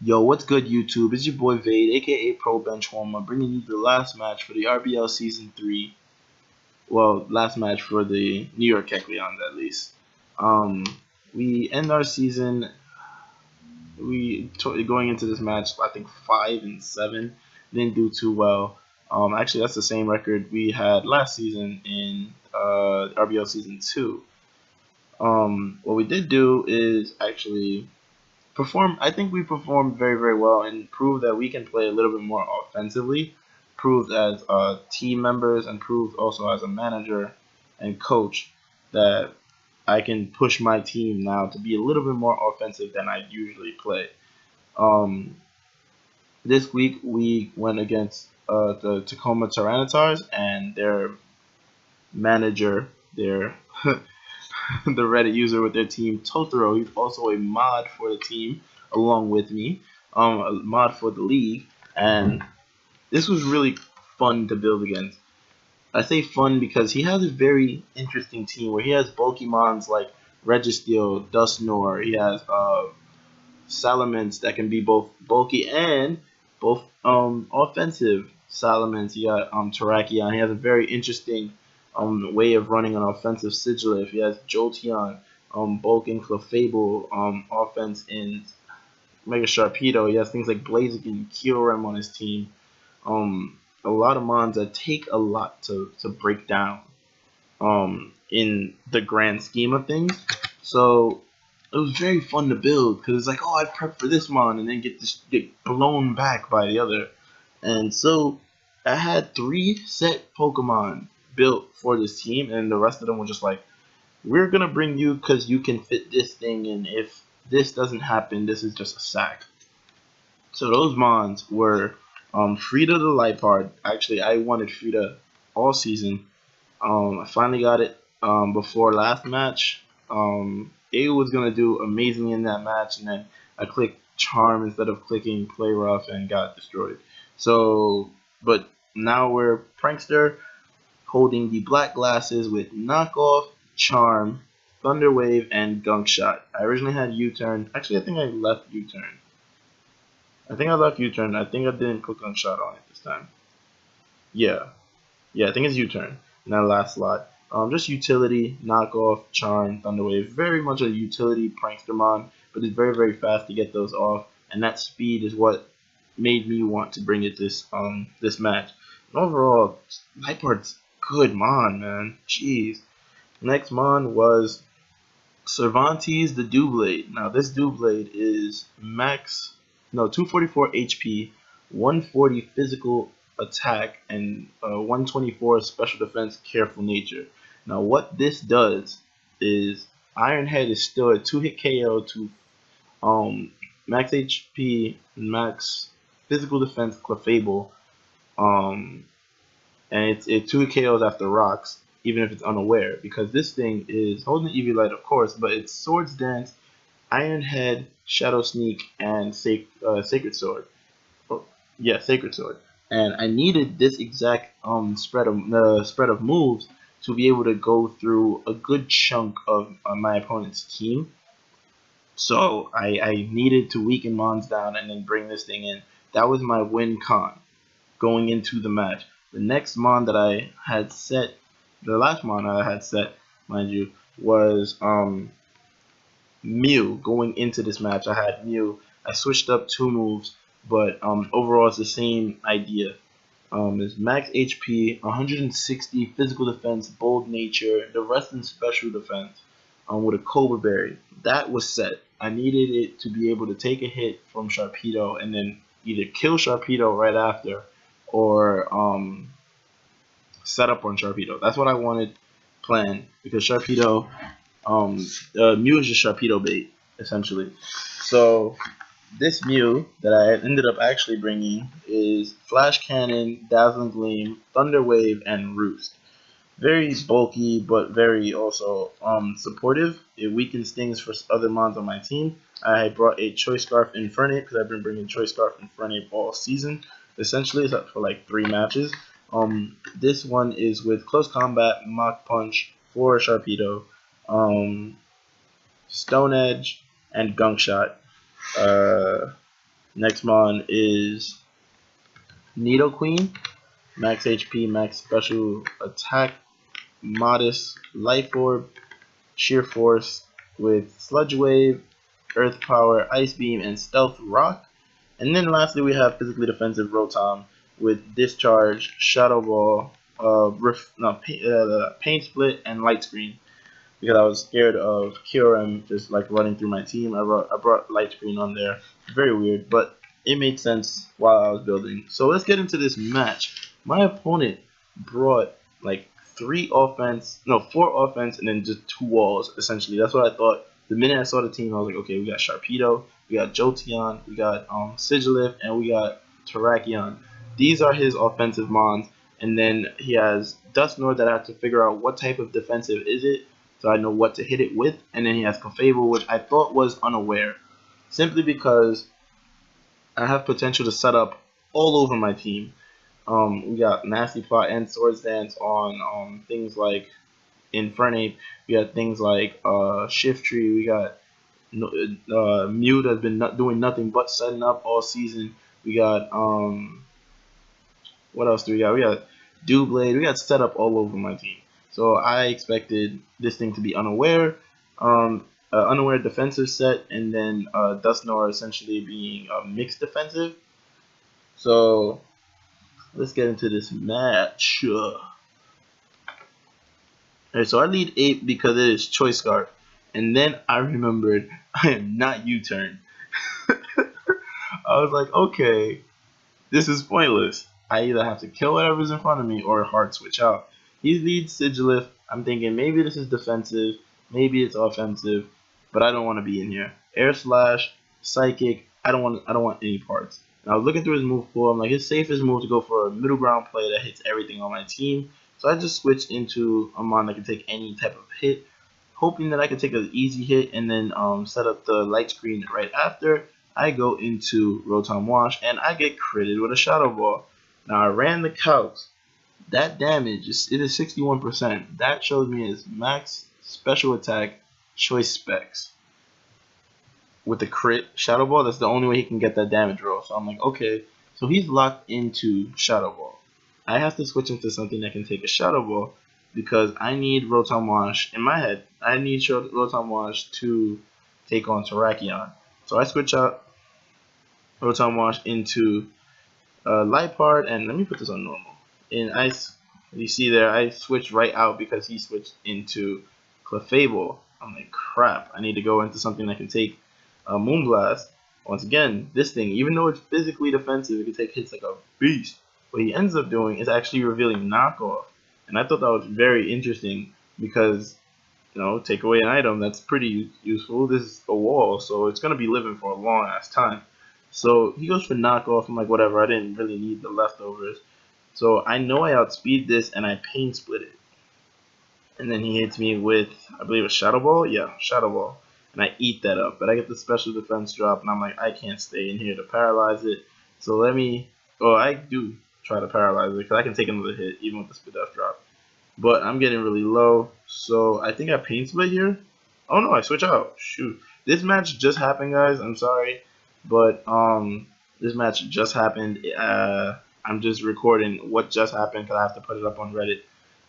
Yo, what's good, YouTube? It's your boy Vade, aka Pro Benchwarmer, bringing you the last match for the RBL Season 3. Well, last match for the New York Kecleons, at least. Um, we end our season. Going into this match, I think 5-7. Didn't do too well. Actually, that's the same record we had last season in RBL Season 2. What we did do is actually perform. I think we performed very, very well and proved that we can play a little bit more offensively. Proved as team members and proved also as a manager and coach that I can push my team now to be a little bit more offensive than I usually play. Um, this week we went against the Tacoma Tyranitars and their manager, their the Reddit user with their team, Totoro. He's also a mod for the team along with me, a mod for the league, and this was really fun to build against. I say fun because he has a very interesting team where he has bulky mons like Registeel, Dustnor. He has Salamence that can be both bulky and both offensive. Salamence. He got Terrakion. He has a very interesting way of running an offensive Sigilyph. He has Jolteon, bulk and Clefable, offense in Mega Sharpedo. He has things like Blaziken, Kyurem on his team. A lot of mons that take a lot to break down in the grand scheme of things. So it was very fun to build because it's like, oh, I prepped for this mon and then get blown back by the other. And so I had 3 set Pokemon built for this team, and the rest of them were just like, we're gonna bring you because you can fit this thing, and if this doesn't happen, this is just a sack. So those mons were Frida the Liepard. Actually, I wanted Frida all season. I finally got it before last match. A was gonna do amazing in that match, and then I clicked Charm instead of clicking Play Rough and got destroyed. So, but now we're Prankster holding the black glasses with Knockoff, Charm, Thunder Wave, and Gunk Shot. I originally had U-Turn. Actually, I think I left U-Turn. I think I left U-Turn. I think I didn't put Gunk Shot on it this time. Yeah. Yeah, I think it's U-Turn in that last slot. Just utility, knockoff, charm, thunderwave. Very much a utility prankstermon, but it's very, very fast to get those off, and that speed is what made me want to bring it this match. And overall, Liepard's good mon, man. Jeez. Next mon was Cervantes the Doublade. Now this Doublade is 244 HP, 140 physical attack, and 124 special defense, careful nature. Now what this does is Iron Head is still a 2-hit KO to max HP, max physical defense, Clefable, and it 2-hit KOs after rocks, even if it's unaware, because this thing is holding the EV Light, of course, but it's Swords Dance, Iron Head, Shadow Sneak, and Sacred Sword. Oh, yeah, Sacred Sword. And I needed this exact spread of moves to be able to go through a good chunk of my opponent's team. So I needed to weaken mons down and then bring this thing in. That was my win con going into the match. The next mon that I had set, the last mon I had set, mind you, was Mew. Going into this match, I had Mew. I switched up 2 moves, but overall it's the same idea. It's max HP, 160 physical defense, bold nature, the rest in special defense, with a Cobra Berry. That was set. I needed it to be able to take a hit from Sharpedo and then either kill Sharpedo right after or set up on Sharpedo. That's what I wanted planned, because Sharpedo, Mew is just Sharpedo bait, essentially. So this Mew that I ended up actually bringing is Flash Cannon, Dazzling Gleam, Thunder Wave, and Roost. Very bulky, but very also supportive. It weakens things for other mons on my team. I brought a Choice Scarf Infernape because I've been bringing Choice Scarf Infernape all season. Essentially, it's up for like 3 matches. This one is with Close Combat, Mach Punch for Sharpedo, Stone Edge, and Gunk Shot. Next mon is Needle Queen, max HP, max special attack, modest life orb, sheer force with sludge wave, earth power, ice beam, and stealth rock. And then lastly, we have physically defensive Rotom with discharge, shadow ball, paint split, and light screen. Because I was scared of QRM just like running through my team, I brought light screen on there. Very weird, but it made sense while I was building. So let's get into this match. My opponent brought like four offense, and then just 2 walls essentially. That's what I thought. The minute I saw the team, I was like, okay, we got Sharpedo, we got Jolteon, we got Sigilif, and we got Terrakion. These are his offensive mons, and then he has Dusknoir that I have to figure out what type of defensive is it, so I know what to hit it with. And then he has Clefable, which I thought was unaware, simply because I have potential to set up all over my team. We got Nasty Plot and Swords Dance on things like Infernape. We got things like Shift Tree. We got Mew that's been doing nothing but setting up all season. We got what else do we got? We got Dewblade. We got set up all over my team. So I expected this thing to be unaware. Unaware defensive set, and then Dusknoir essentially being a mixed defensive. So let's get into this match. Alright, so I lead 8 because it is Choice Scarf. And then I remembered I am not U-turn. I was like, okay, this is pointless. I either have to kill whatever's in front of me or hard switch out. He leads Sigilif. I'm thinking maybe this is defensive, maybe it's offensive, but I don't want to be in here. Air Slash, Psychic, I don't want any parts. And I was looking through his move pool. I'm like, his safest move to go for a middle ground play that hits everything on my team. So I just switched into a mon that can take any type of hit, hoping that I could take an easy hit and then set up the light screen right after. I go into Rotom Wash and I get critted with a Shadow Ball. Now I ran the calcs. That damage it is 61%. That shows me his max special attack choice specs. With the crit Shadow Ball, that's the only way he can get that damage roll. So I'm like, okay, so he's locked into Shadow Ball. I have to switch into something that can take a Shadow Ball because I need Rotom Wash in my head. I need Rotom Wash to take on Terrakion. So I switch out Rotom Wash into Liepard, and let me put this on normal. In ice, you see there, I switched right out because he switched into Clefable. I'm like, crap, I need to go into something that can take Moonblast. Once again, this thing, even though it's physically defensive, it can take hits like a beast. What he ends up doing is actually revealing knockoff. And I thought that was very interesting because, you know, take away an item, that's pretty useful. This is a wall, so it's going to be living for a long ass time. So he goes for knockoff. I'm like, whatever, I didn't really need the leftovers. So I know I outspeed this and I pain split it. And then he hits me with, I believe, a Shadow Ball? Yeah, Shadow Ball. And I eat that up. But I get the special defense drop and I'm like, I can't stay in here to paralyze it. So let me, I do try to paralyze it because I can take another hit even with the speed death drop. But I'm getting really low. So I think I pain split here. Oh no, I switch out. Shoot. This match just happened, guys. I'm sorry. But this match just happened. I'm just recording what just happened because I have to put it up on Reddit.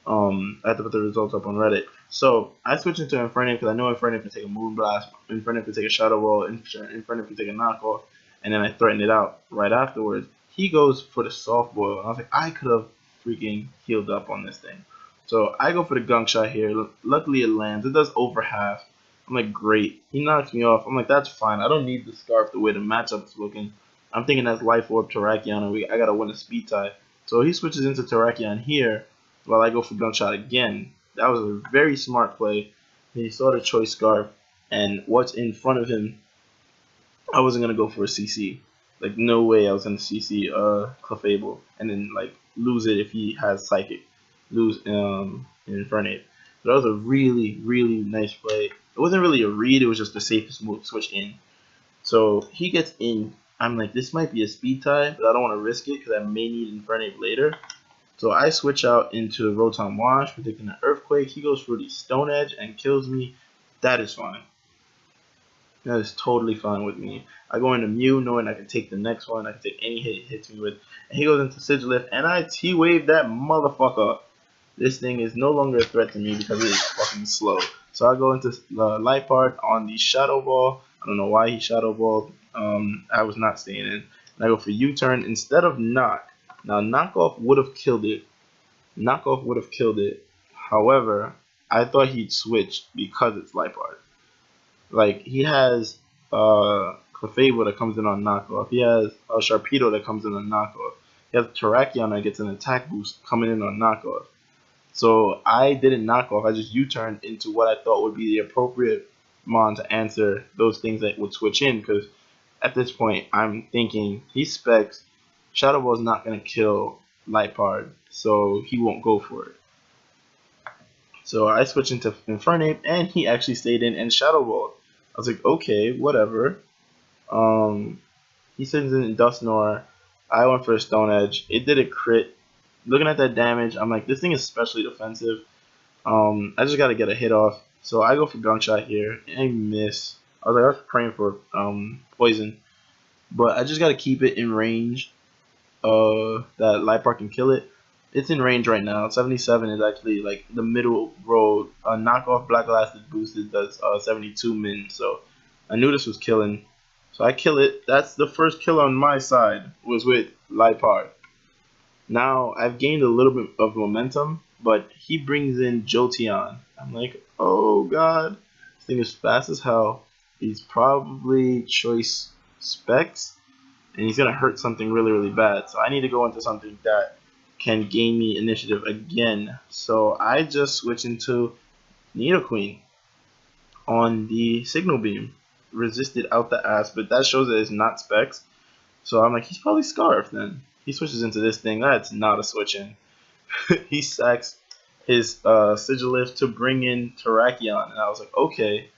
I have to put the results up on Reddit. So I switched into Infernape because I know Infernape can take a Moonblast, Infernape can take a Shadow Ball, Infernape can take a knockoff, and then I threatened it out right afterwards. He goes for the Soft Boil, and I was like, I could have freaking healed up on this thing. So I go for the Gunk Shot here. Luckily it lands. It does over half. I'm like, great. He knocks me off. I'm like, that's fine. I don't need the Scarf the way the matchup's looking. I'm thinking that's Life Orb Terrakion, and I gotta win a speed tie. So he switches into Terrakion here, while I go for Gunk Shot again. That was a very smart play. He saw the Choice Scarf, and what's in front of him, I wasn't gonna go for a CC. Like, no way I was gonna CC Clefable, and then like lose it if he has Psychic. Lose in Infernape. So that was a really, really nice play. It wasn't really a read, it was just the safest move to switch in. So he gets in. I'm like, this might be a speed tie, but I don't want to risk it because I may need Infernape later. So I switch out into Rotom Wash, predicting an Earthquake. He goes for the Stone Edge and kills me. That is fine. That is totally fine with me. I go into Mew knowing I can take the next one. I can take any hit he hits me with. And he goes into Sigilift, and I T-wave that motherfucker. This thing is no longer a threat to me because it is fucking slow. So I go into Light Part on the Shadow Ball. I don't know why he Shadow Balled. I was not staying in. And I go for U-turn instead of Knock. Now, Knockoff would have killed it. Knockoff would have killed it. However, I thought he'd switch because it's Light Part. Like, he has Clefable that comes in on knockoff. He has Sharpedo that comes in on knockoff. He has Terrakion that gets an attack boost coming in on knockoff. So I didn't knock off. I just U-turned into what I thought would be the appropriate mon to answer those things that would switch in. Because at this point, I'm thinking he specs Shadow Ball is not going to kill Light-Part, so he won't go for it. So I switched into Infernape, and he actually stayed in and Shadow Ball. I was like, okay, whatever. He sends in Dusknoir. I went for a Stone Edge. It did a crit. Looking at that damage, I'm like, this thing is especially defensive. I just got to get a hit off. So I go for Gunk Shot here, and I miss. I was praying for Poison. But I just got to keep it in range. That Light Part can kill it. It's in range right now. 77 is actually like the middle road. Knockoff Black Elastic boosted does 72 min. So I knew this was killing. So I kill it. That's the first kill on my side was with Light Part. Now I've gained a little bit of momentum, but he brings in Jolteon. I'm like, oh god, this thing is fast as hell. He's probably choice specs, and he's gonna hurt something really, really bad. So I need to go into something that can gain me initiative again. So I just switch into Nidoqueen on the Signal Beam. Resisted out the ass, but that shows that it's not specs. So I'm like, he's probably Scarf then. He switches into this thing. That's not a switch in. He sacks his Sigilift to bring in Terrakion. And I was like, okay.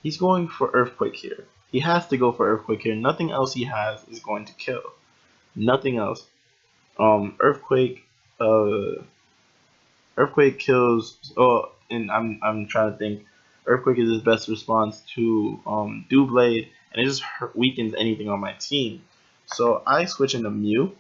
He's going for Earthquake here. He has to go for Earthquake here. Nothing else he has is going to kill. Nothing else. Earthquake kills. Oh, and I'm trying to think. Earthquake is his best response to Doublade, and it just weakens anything on my team. So I switch into Mew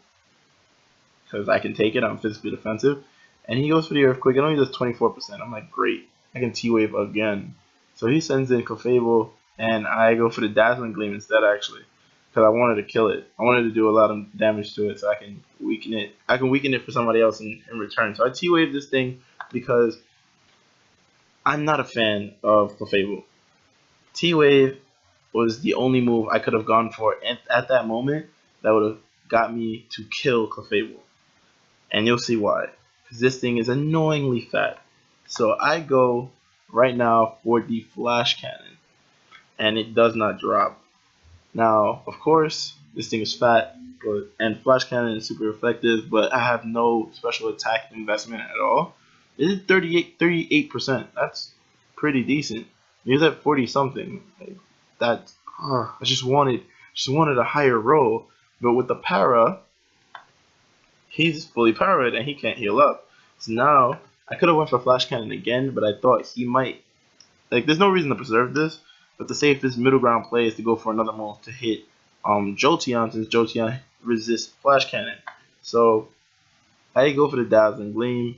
because I can take it. I'm physically defensive, and he goes for the Earthquake. It only does 24%. I'm like, great. I can T-Wave again. So he sends in Clefable, and I go for the Dazzling Gleam instead, actually, because I wanted to kill it. I wanted to do a lot of damage to it so I can weaken it. I can weaken it for somebody else in return. So I T-Wave this thing because I'm not a fan of Clefable. T-Wave was the only move I could have gone for at that moment that would have got me to kill Clefable. And you'll see why. Because this thing is annoyingly fat. So I go right now for the Flash Cannon. And it does not drop. Now, of course, this thing is fat. And Flash Cannon is super effective. But I have no special attack investment at all. It is 38%. That's pretty decent. He's at 40 something. Like, that I just wanted a higher roll. But with the para, he's fully parried and he can't heal up. So now I could have went for Flash Cannon again, but I thought he might. Like, there's no reason to preserve this, but the safest middle ground play is to go for another move to hit Jolteon, since Jolteon resists Flash Cannon. So I go for the Dazzling Gleam.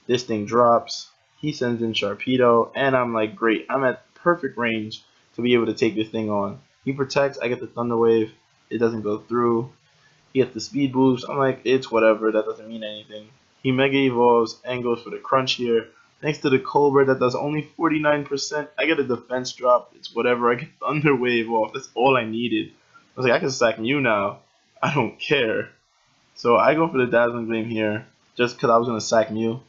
This thing drops. He sends in Sharpedo, and I'm like, great. I'm at perfect range to be able to take this thing on. He protects. I get the Thunder Wave. It doesn't go through. He gets the Speed Boost. I'm like, it's whatever. That doesn't mean anything. He Mega Evolves and goes for the Crunch here. Thanks to the Cobra that does only 49%, I get a defense drop. It's whatever. I get Thunder Wave off. That's all I needed. I was like, I can sack Mew now. I don't care. So I go for the Dazzling Gleam here just because I was going to sack Mew.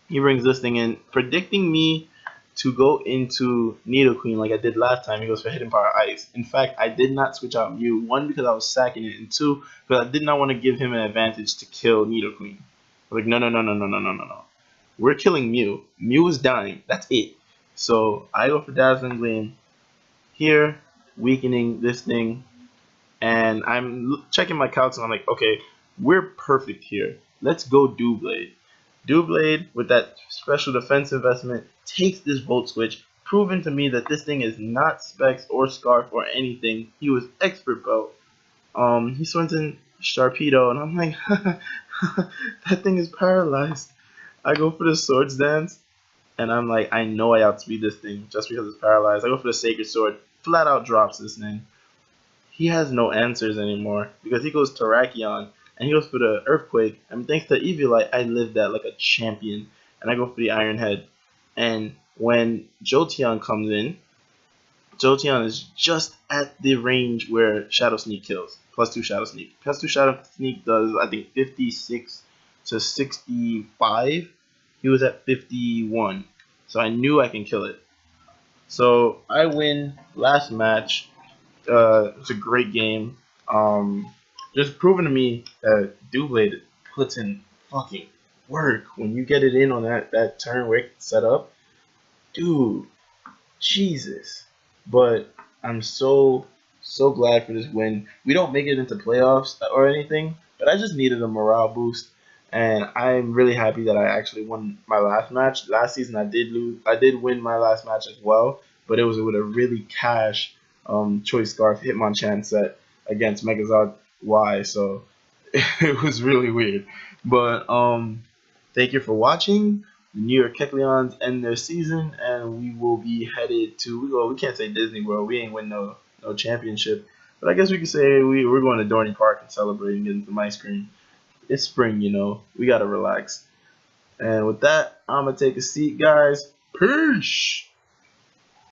He brings this thing in, predicting me to go into Nidoqueen like I did last time. He goes for Hidden Power Ice. In fact, I did not switch out Mew. One, because I was sacking it, and two, because I did not want to give him an advantage to kill Nidoqueen. I was like, no. We're killing Mew. Mew is dying. That's it. So I go for Dazzling Gleam here, weakening this thing, and I'm checking my calcs, and I'm like, okay, we're perfect here. Let's go Doublade. Doublade, with that special defense investment, takes this Volt Switch, proven to me that this thing is not specs or scarf or anything. He was expert belt. He swings in Sharpedo, and I'm like, that thing is paralyzed. I go for the Swords Dance, and I'm like, I know I outspeed this thing just because it's paralyzed. I go for the Sacred Sword, flat out drops this thing. He has no answers anymore because he goes Terrakion, and he goes for the Earthquake, and thanks to Eviolite, I lived that like a champion, and I go for the Iron Head. And when Jolteon comes in, Jolteon is just at the range where Shadow Sneak kills. +2 Shadow Sneak. +2 Shadow Sneak does, I think, 56 to 65. He was at 51. So I knew I can kill it. So I win last match. It's a great game. Just proving to me that Doublade puts in fucking work when you get it in on that turn where it's set up. Dude, Jesus. But I'm so glad for this win. We don't make it into playoffs or anything, but I just needed a morale boost, and I'm really happy that I actually won my last match. Last season I did lose. I did win my last match as well, but it was with a really cash Choice Scarf Hitmonchan set against Megazord Y, so it was really weird. But thank you for watching. The New York Kecleons end their season, and we will be headed to, we can't say Disney World, we ain't win no championship, but I guess we could say we're going to Dorney Park and celebrating, getting some ice cream. It's spring, you know, we gotta relax. And with that, I'm gonna take a seat, guys. Peace.